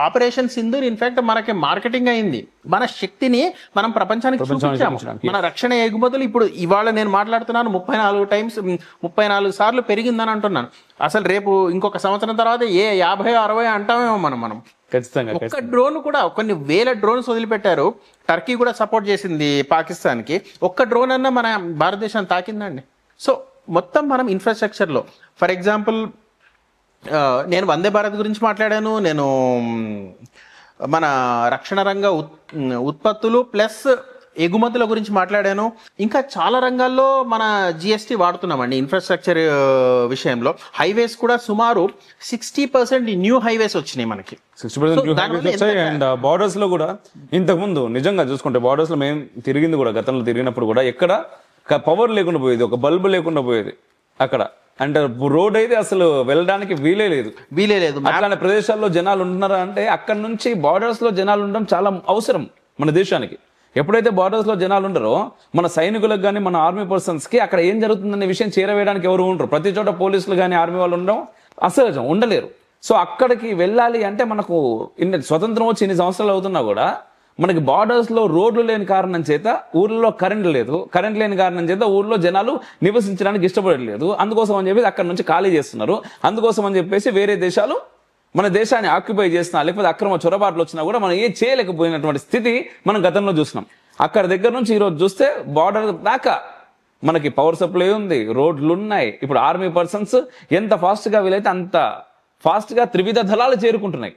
ఆపరేషన్ సింధూర్ ఇన్ఫాక్ట్ మనకి మార్కెటింగ్ అయింది. మన శక్తిని మనం ప్రపంచానికి చూపించాము. మన రక్షణ ఎగుమతులు ఇప్పుడు ఇవాళ నేను మాట్లాడుతున్నాను 34 సార్లు పెరిగిందని అంటున్నాను. అసలు రేపు ఇంకొక సంవత్సరం తర్వాత 50-60 అంటామేమో మనం. ఖచ్చితంగా. ఒక్క డ్రోన్ కూడా, కొన్ని వేల డ్రోన్స్ వదిలిపెట్టారు. టర్కీ కూడా సపోర్ట్ చేసింది పాకిస్తాన్కి. ఒక్క డ్రోన్ అన్నా మన భారతదేశాన్ని తాకిందండి. సో మొత్తం మనం ఇన్ఫ్రాస్ట్రక్చర్లో, ఫర్ ఎగ్జాంపుల్ నేను వందే భారత్ గురించి మాట్లాడాను, నేను మన రక్షణ రంగ ఉత్పత్తులు ప్లస్ ఎగుమతుల గురించి మాట్లాడాను. ఇంకా చాలా రంగాల్లో మన జిఎస్టీ వాడుతున్నామండి ఇన్ఫ్రాస్ట్రక్చర్ విషయంలో. హైవేస్ కూడా సుమారు 60% న్యూ హైవేస్ వచ్చినాయి మనకి. 60% న్యూ హైవేస్ వచ్చాయి. అండ్ బార్డర్స్ లో కూడా ఇంతకుముందు నిజంగా చూసుకుంటే బార్డర్స్ లో మేము తిరిగింది కూడా, గతంలో తిరిగినప్పుడు కూడా ఎక్కడ పవర్ లేకుండా పోయేది, ఒక బల్బ్ లేకుండా పోయేది అక్కడ. అంటే రోడ్ అయితే అసలు వెళ్ళడానికి వీలే లేదు. అట్లాంటి ప్రదేశాల్లో జనాలు ఉంటున్నారా అంటే అక్కడ నుంచి బార్డర్స్ లో జనాలు ఉండడం చాలా అవసరం మన దేశానికి. ఎప్పుడైతే బార్డర్స్ లో జనాలు ఉండరో మన సైనికులకు కానీ మన ఆర్మీ పర్సన్స్ కి అక్కడ ఏం జరుగుతుందనే విషయం చేరవేయడానికి ఎవరు ఉండరు. ప్రతి చోట పోలీసులు కానీ ఆర్మీ వాళ్ళు ఉండడం అసహజం, ఉండలేరు. సో అక్కడికి వెళ్ళాలి అంటే మనకు స్వతంత్రం వచ్చి ఇన్ని సంవత్సరాలు అవుతున్నా కూడా మనకి బార్డర్స్ లో రోడ్లు లేని కారణం చేత ఊర్లో కరెంట్ లేదు, కరెంట్ లేని కారణం చేత ఊర్లో జనాలు నివసించడానికి ఇష్టపడలేదు. అందుకోసం అని చెప్పేసి అక్కడ నుంచి ఖాళీ చేస్తున్నారు. అందుకోసం అని చెప్పేసి వేరే దేశాలు మన దేశాన్ని ఆక్యుపై చేస్తున్నా, లేకపోతే అక్రమ చొరబాట్లు వచ్చినా కూడా మనం ఏం చేయలేకపోయినటువంటి స్థితి మనం గతంలో చూసినాం. అక్కడ దగ్గర నుంచి ఈరోజు చూస్తే బార్డర్ దాకా మనకి పవర్ సప్లై ఉంది, రోడ్లు ఉన్నాయి. ఇప్పుడు ఆర్మీ పర్సన్స్ ఎంత ఫాస్ట్ గా వీలైతే అంత ఫాస్ట్ గా త్రివిధ దళాలు చేరుకుంటున్నాయి.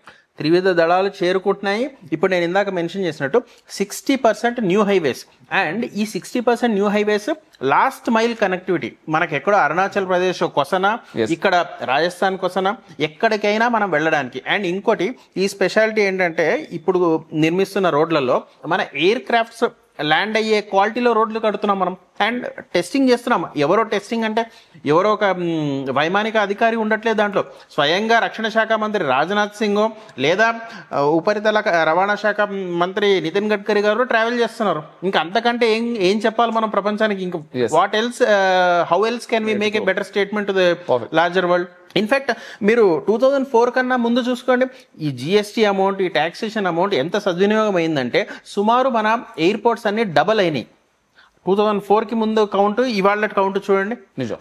ఇప్పుడు నేను ఇందాక మెన్షన్ చేసినట్టు 60% న్యూ హైవేస్. అండ్ ఈ 60% new highways last mile connectivity. మనకి ఎక్కడో అరుణాచల్ ప్రదేశ్ కొసనా, ఇక్కడ రాజస్థాన్ కొసనా, ఎక్కడికైనా మనం వెళ్ళడానికి. అండ్ ఇంకోటి ఈ స్పెషాలిటీ ఏంటంటే ఇప్పుడు నిర్మిస్తున్న రోడ్లలో మన ఎయిర్ క్రాఫ్ట్స్ ల్యాండ్ అయ్యే క్వాలిటీలో రోడ్లు కడుతున్నాం మనం. అండ్ టెస్టింగ్ చేస్తున్నాం. ఎవరో టెస్టింగ్ అంటే ఎవరో ఒక వైమానిక అధికారి ఉండట్లేదు దాంట్లో. స్వయంగా రక్షణ శాఖ మంత్రి రాజ్నాథ్ సింగ్ లేదా ఉపరితల రవాణా శాఖ మంత్రి నితిన్ గడ్కరీ గారు ట్రావెల్ చేస్తున్నారు. ఇంకా అంతకంటే ఏం చెప్పాలి మనం ప్రపంచానికి? ఇంకా what else, how else can we make a better statement to the larger world? In fact మీరు 2004 కన్నా ముందు చూసుకోండి, ఈ జిఎస్టీ అమౌంట్, ఈ టాక్సేషన్ అమౌంట్ ఎంత సద్వినియోగం అయిందంటే సుమారు మన ఎయిర్పోర్ట్స్ అన్ని డబల్ అయినాయి. 2004కి ముందు కౌంట్, ఇవాళ కౌంట్ చూడండి.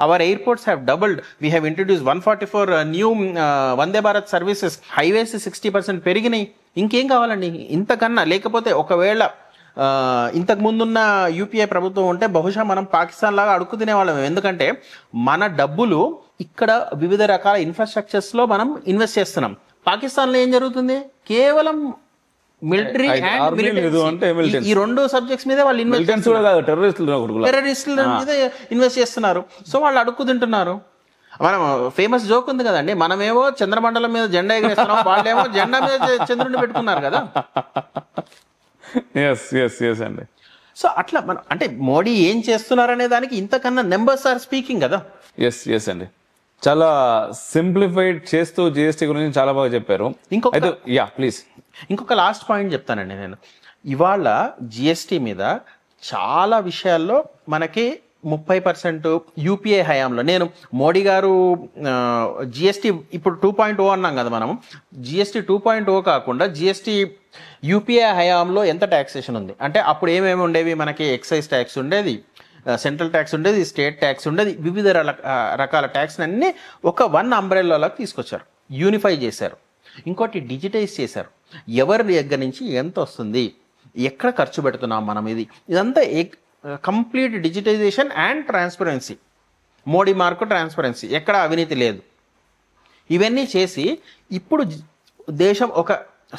Our airports have doubled. We have introduce 144 new Vande Bharat services. Highways 60% పెరిగినాయి. ఇంకేం కావాలండి ఇంతకన్నా? లేకపోతే ఒకవేళ ఇంతకు ముందున్న యూపీఏ ప్రభుత్వం ఉంటే బహుశా మనం పాకిస్తాన్ లాగా అడుక్కు తినేవాళ్ళం. ఎందుకంటే మన డబ్బులు ఇక్కడ వివిధ రకాల ఇన్ఫ్రాస్ట్రక్చర్స్ లో మనం ఇన్వెస్ట్ చేస్తున్నాం. పాకిస్తాన్ లో ఏం జరుగుతుంది? కేవలం మిలిటరీ అండ్ మిలిటరీ, ఈ రెండు సబ్జెక్ట్స్ మీద వాళ్ళు టెర్రరిస్టుల మీద ఇన్వెస్ట్ చేస్తున్నారు. సో వాళ్ళు అడుక్కు తింటున్నారు. మనం ఫేమస్ జోక్ ఉంది కదండి, మనమేమో చంద్రమండలం మీద జెండా ఎగరేస్తున్నాం, వాళ్ళేమో జెండా మీద చంద్రుడిని పెట్టుకున్నారు కదా. అండి సో అట్లా మనం అంటే మోడీ ఏం చేస్తున్నారనే దానికి ఇంతకన్నా నెంబర్స్ ఆర్ స్పీకింగ్ కదా. ఎస్ అండి, చాలా సింప్లిఫైడ్ చేస్తూ జిఎస్టీ గురించి చాలా బాగా చెప్పారు. అయితే ప్లీజ్ ఇంకొక లాస్ట్ పాయింట్ చెప్తానండి నేను. ఇవాళ జిఎస్టీ మీద చాలా విషయాల్లో మనకి 30% యూపీఐ హయాంలో, నేను మోడీ గారు జిఎస్టీ ఇప్పుడు 2.0 అన్నాం కదా మనం, జిఎస్టీ 2.0 కాకుండా జిఎస్టీ యూపీఐ హయాంలో ఎంత ట్యాక్సేషన్ ఉంది అంటే అప్పుడు ఏమేమి ఉండేవి, మనకి ఎక్సైజ్ ట్యాక్స్ ఉండేది, సెంట్రల్ ట్యాక్స్ ఉండేది, స్టేట్ ట్యాక్స్ ఉండేది, వివిధ రకాల ట్యాక్స్ అన్ని ఒక వన్ అంబ్రెల్లాకి తీసుకొచ్చారు, యూనిఫై చేశారు. ఇంకోటి డిజిటైజ్ చేశారు, ఎవరి దగ్గర నుంచి ఎంత వస్తుంది, ఎక్కడ ఖర్చు పెడుతున్నాం మనం, ఇదంతా complete digitisation and transparency. Modi mark transparency, ఎక్కడ అవినీతి లేదు. ఇవన్నీ చేసి ఇప్పుడు దేశం ఒక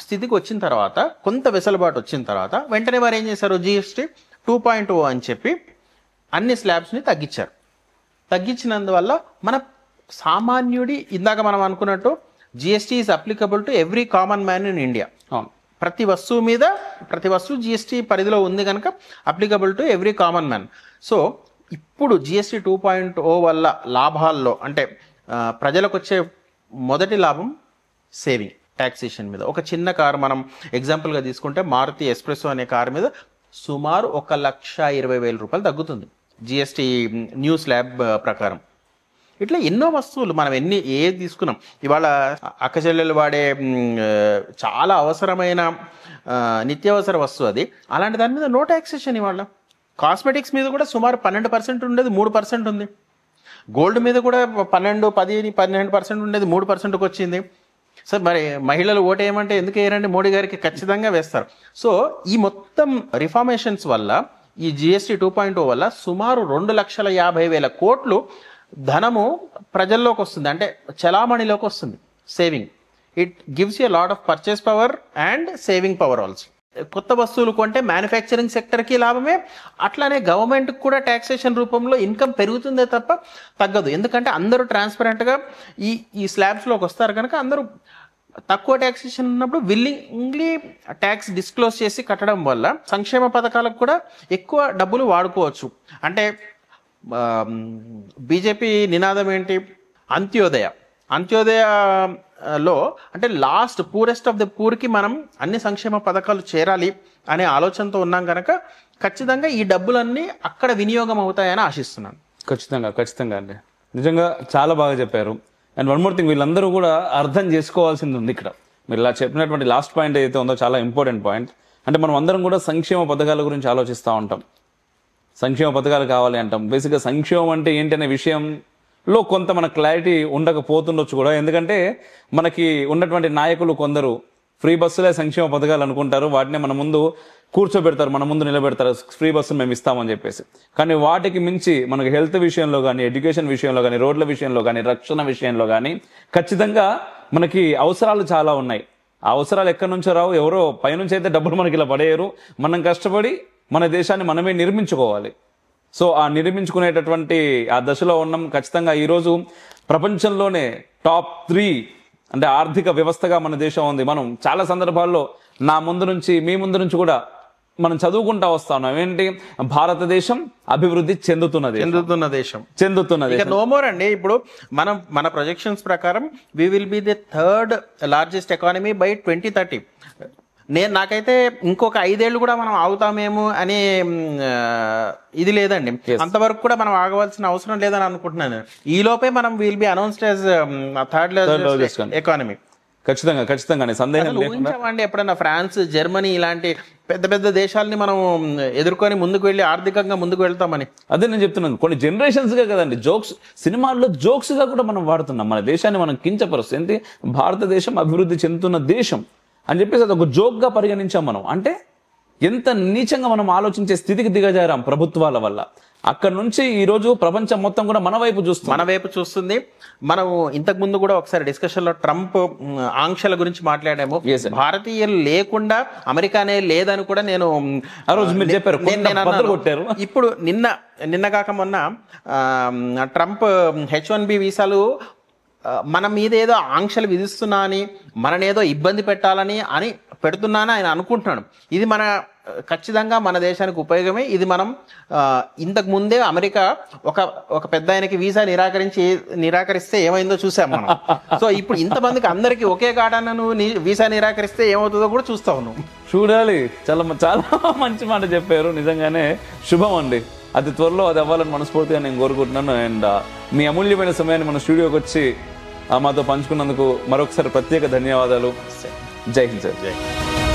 స్థితికి వచ్చిన తర్వాత, కొంత వెసులుబాటు వచ్చిన తర్వాత వెంటనే వారు ఏం చేశారు, జిఎస్టీ 2.0 అని చెప్పి అన్ని స్లాబ్స్ని తగ్గించారు. తగ్గించినందువల్ల మన సామాన్యుడి, ఇందాక మనం అనుకున్నట్టు GST is applicable to every common man in India. ప్రతి వస్తువు జిఎస్టీ పరిధిలో ఉంది కనుక applicable to every common man. So ఇప్పుడు జిఎస్టీ 2.0 వల్ల లాభాల్లో అంటే ప్రజలకు వచ్చే మొదటి లాభం సేవింగ్, ట్యాక్సేషన్ మీద. ఒక చిన్న కారు మనం ఎగ్జాంపుల్గా తీసుకుంటే మారుతి ఎస్ప్రెసో అనే కారు మీద సుమారు 1,20,000 రూపాయలు తగ్గుతుంది జిఎస్టీ న్యూ స్లాబ్ ప్రకారం. ఇట్లా ఎన్నో వస్తువులు మనం ఏది తీసుకున్నాం. ఇవాళ అక్కచెల్లెలు వాడే చాలా అవసరమైన నిత్యావసర వస్తువు అది, అలాంటి దాని మీద నో ట్యాక్సేషన్. ఇవాళ కాస్మెటిక్స్ మీద కూడా సుమారు 12% ఉండేది 3% ఉంది. గోల్డ్ మీద కూడా 12% ఉండేది 3%కి వచ్చింది. సో మరి మహిళలు ఓటేయమంటే ఎందుకు వేయరండి, మోడీ గారికి ఖచ్చితంగా వేస్తారు. సో ఈ మొత్తం రిఫార్మేషన్స్ వల్ల, ఈ జిఎస్టీ 2.0 వల్ల సుమారు 2,50,000 కోట్లు ధనము ప్రజల్లోకి వస్తుంది, అంటే చలామణిలోకి వస్తుంది, saving. It gives you lot of purchase power and saving power also. కొత్త వస్తువులు కొంటే మ్యానుఫ్యాక్చరింగ్ సెక్టర్కి లాభమే, అట్లానే గవర్నమెంట్కి కూడా ట్యాక్సేషన్ రూపంలో ఇన్కమ్ పెరుగుతుందే తప్ప తగ్గదు. ఎందుకంటే అందరూ ట్రాన్స్పరెంట్గా ఈ స్లాబ్స్లోకి వస్తారు కనుక అందరూ తక్కువ ట్యాక్సేషన్ ఉన్నప్పుడు విల్లింగ్లీ ట్యాక్స్ డిస్క్లోజ్ చేసి కట్టడం వల్ల సంక్షేమ పథకాలకు కూడా ఎక్కువ డబ్బులు వాడుకోవచ్చు. అంటే బీజేపీ నినాదం ఏంటి, అంత్యోదయలో అంటే లాస్ట్ పూరెస్ట్ ఆఫ్ ద పూర్కి మనం అన్ని సంక్షేమ పథకాలు చేరాలి అనే ఆలోచనతో ఉన్నాం కనుక ఖచ్చితంగా ఈ డబ్బులన్నీ అక్కడ వినియోగం అవుతాయని ఆశిస్తున్నాను. ఖచ్చితంగా అండి, నిజంగా చాలా బాగా చెప్పారు. అండ్ వన్ మోర్ థింగ్, వీళ్ళందరూ కూడా అర్థం చేసుకోవాల్సింది ఉంది ఇక్కడ. మీరు ఇలా చెప్పినటువంటి లాస్ట్ పాయింట్ ఏదైతే ఉందో చాలా ఇంపార్టెంట్ పాయింట్. అంటే మనం అందరం కూడా సంక్షేమ పథకాల గురించి ఆలోచిస్తూ ఉంటాం, సంక్షేమ పథకాలు కావాలి అంటాం. బేసిక్గా సంక్షేమం అంటే ఏంటి అనే విషయంలో కొంత మన క్లారిటీ ఉండకపోతుండొచ్చు కూడా. ఎందుకంటే మనకి ఉన్నటువంటి నాయకులు కొందరు ఫ్రీ బస్సులే సంక్షేమ పథకాలు అనుకుంటారు, వాటిని మన ముందు కూర్చోబెడతారు, మన ముందు నిలబెడతారు, ఫ్రీ బస్సులు మేము ఇస్తామని చెప్పేసి. కానీ వాటికి మించి మనకి హెల్త్ విషయంలో కానీ, ఎడ్యుకేషన్ విషయంలో కానీ, రోడ్ల విషయంలో కానీ, రక్షణ విషయంలో కానీ ఖచ్చితంగా మనకి అవసరాలు చాలా ఉన్నాయి. ఆ అవసరాలు ఎక్కడి నుంచో రావు, ఎవరో పైనుంచి అయితే డబ్బులు మనకి ఇలా పడేయరు. మనం కష్టపడి మన దేశాన్ని మనమే నిర్మించుకోవాలి. సో ఆ నిర్మించుకునేటటువంటి ఆ దశలో ఉన్నాం. ఖచ్చితంగా ఈరోజు ప్రపంచంలోనే టాప్ 3 అంటే ఆర్థిక వ్యవస్థగా మన దేశం ఉంది. మనం చాలా సందర్భాల్లో నా ముందు నుంచి మీ ముందు నుంచి కూడా మనం చదువుకుంటా వస్తా ఉన్నాం, ఏంటి, భారతదేశం అభివృద్ధి చెందుతున్న దేశం. నో మోర్ అండి. ఇప్పుడు మన ప్రొజెక్షన్స్ ప్రకారం we will be the 3rd largest economy by 2030. నాకైతే ఇంకొక 5 ఏళ్ళు కూడా మనం ఆగుతామేమో అని ఇది లేదండి. అంతవరకు కూడా మనం ఆగవలసిన అవసరం లేదని అనుకుంటున్నాను. ఈ లోపే మనం will be announced as 3rd largest economy. ఖచ్చితంగా సందేహం ఊహించామండి ఎప్పుడైనా ఫ్రాన్స్, జర్మనీ ఇలాంటి పెద్ద పెద్ద దేశాలని మనం ఎదుర్కొని ముందుకు వెళ్ళి ఆర్థికంగా ముందుకు వెళ్తామని? అదే నేను చెప్తున్నాను, కొన్ని జనరేషన్స్ గా కదండి జోక్స్, సినిమాల్లో జోక్స్ గా కూడా మనం వాడుతున్నాం. మన దేశాన్ని మనం కించపరుస్తాం, ఏంటి, భారతదేశం అభివృద్ధి చెందుతున్న దేశం అని చెప్పేసి అది ఒక జోక్ గా పరిగణించాం మనం. అంటే ఎంత నీచంగా మనం ఆలోచించే స్థితికి దిగజారాం ప్రభుత్వాల వల్ల. అక్కడ నుంచి ఈ రోజు ప్రపంచం మొత్తం కూడా మన వైపు చూస్తుంది. మనం ఇంతకు ముందు కూడా ఒకసారి డిస్కషన్ లో ట్రంప్ ఆంక్షల గురించి మాట్లాడాము. భారతీయులు లేకుండా అమెరికానే లేదని కూడా నేను ఆ రోజు మీరు చెప్పారు, కొట్టారు. ఇప్పుడు నిన్న కాక మొన్న ట్రంప్ H1B వీసాలు మన మీద ఏదో ఆంక్షలు విధిస్తున్నా అని, మననేదో ఇబ్బంది పెట్టాలని పెడుతున్నానని ఆయన అనుకుంటున్నాడు. ఇది మన ఖచ్చితంగా మన దేశానికి ఉపయోగమే. ఇది మనం ఇంతకు ముందే అమెరికా ఒక పెద్ద ఆయనకి వీసా నిరాకరిస్తే ఏమైందో చూసాం మనం. సో ఇప్పుడు ఇంతమందికి అందరికీ ఒకే కాడాన నువ్వు వీసా నిరాకరిస్తే ఏమవుతుందో కూడా చూస్తావు నువ్వు. చూడాలి. చాలా చాలా మంచి మాట చెప్పారు. నిజంగానే శుభం అండి. అతి త్వరలో అది అవ్వాలని మనస్ఫూర్తిగా నేను కోరుకుంటున్నాను. అండ్ మీ అమూల్యమైన సమయాన్ని మన స్టూడియోకి వచ్చి మాతో పంచుకున్నందుకు మరొకసారి ప్రత్యేక ధన్యవాదాలు. జై హింద్ సార్. జై హింద్.